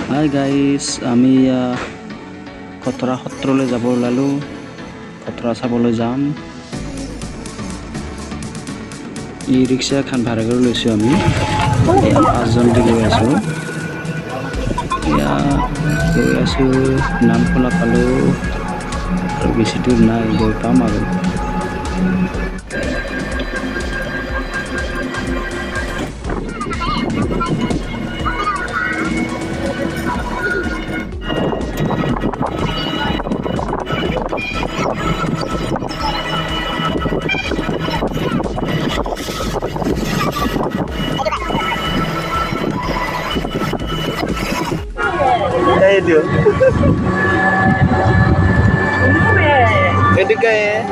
Hi guys, আমি খটৰা সত্ৰলৈ যাব ওলালোঁ। খটৰা চাবলৈ যাম। ই ৰিক্সা এখন ভাড়া কৰি লৈছোঁ আমি। 5জনকে গৈ আছোঁ। গৈ আছোঁ, নামখোলা পালোঁ আৰু বেছি দূৰ নাই, গৈ পাম আৰু। Itu. Itu kayak.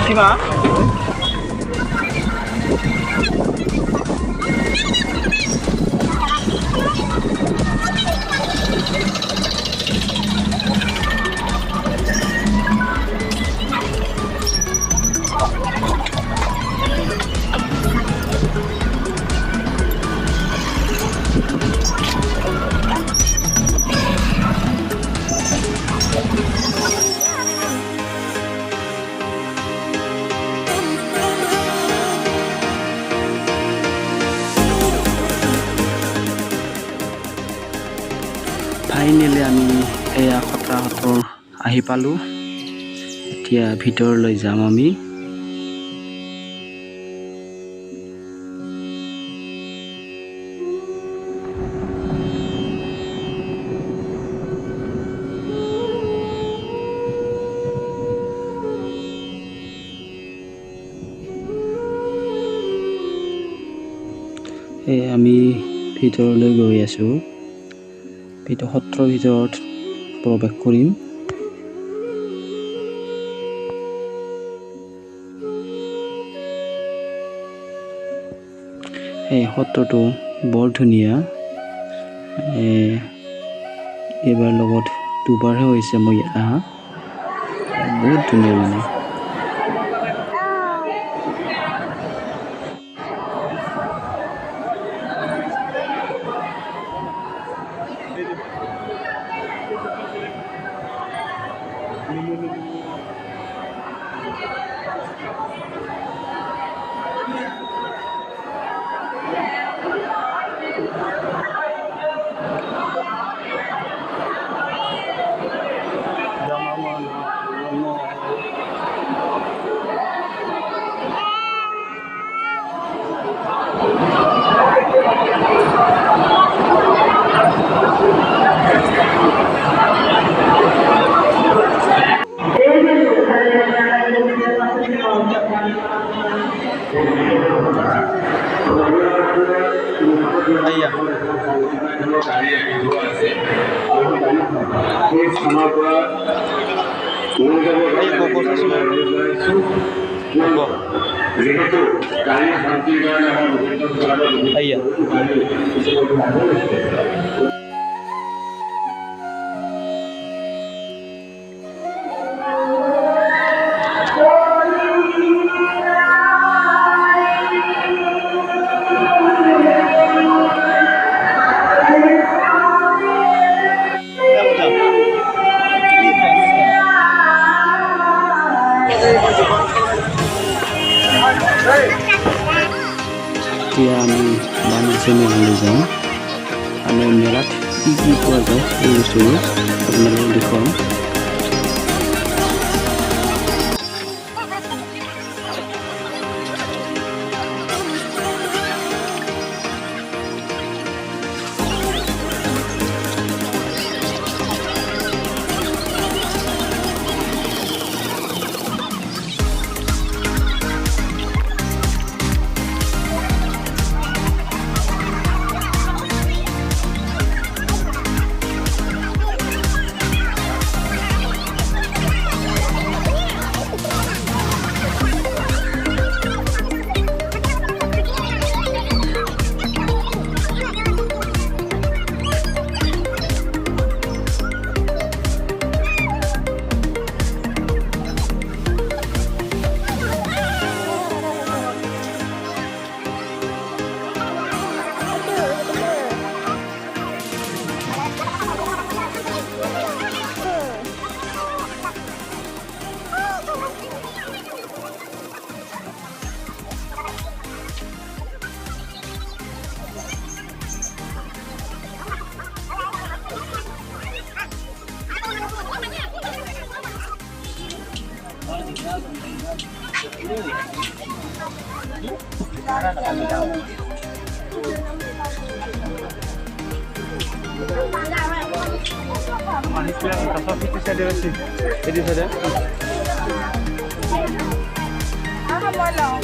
Gimana? Finally আমি এয়া খটৰা সত্ৰ আহি পালোঁ। এতিয়া ভিতৰলৈ যাম আমি। আমি ভিতৰলৈ গৈ আছোঁ। সত্ৰৰ ভিতৰত প্ৰৱেশ কৰিম। এই সত্ৰটো বৰ ধুনীয়া। এইবাৰ লগত দুবাৰহে হৈছে মই অহা। বহুত ধুনীয়া মানে। এতিয়া আমি বাণিজ্য মেলালৈ যাওঁ। আমি মেলাত কি পোৱা যায় এই বস্তুবোৰ আপোনালোকক দেখুৱাম। Manis yang kasar itu saya dirasi. Jadi saya. Apa mau?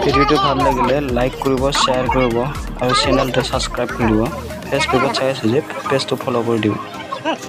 ভিডিওটো ভাল লাগিলে লাইক কৰিব শ্বেয়াৰ কৰিব আৰু চেনেলটো সাবস্ক্ৰাইব কৰিব ফেচবুকত চাই আছে যে পেজটো ফলো কৰি দিব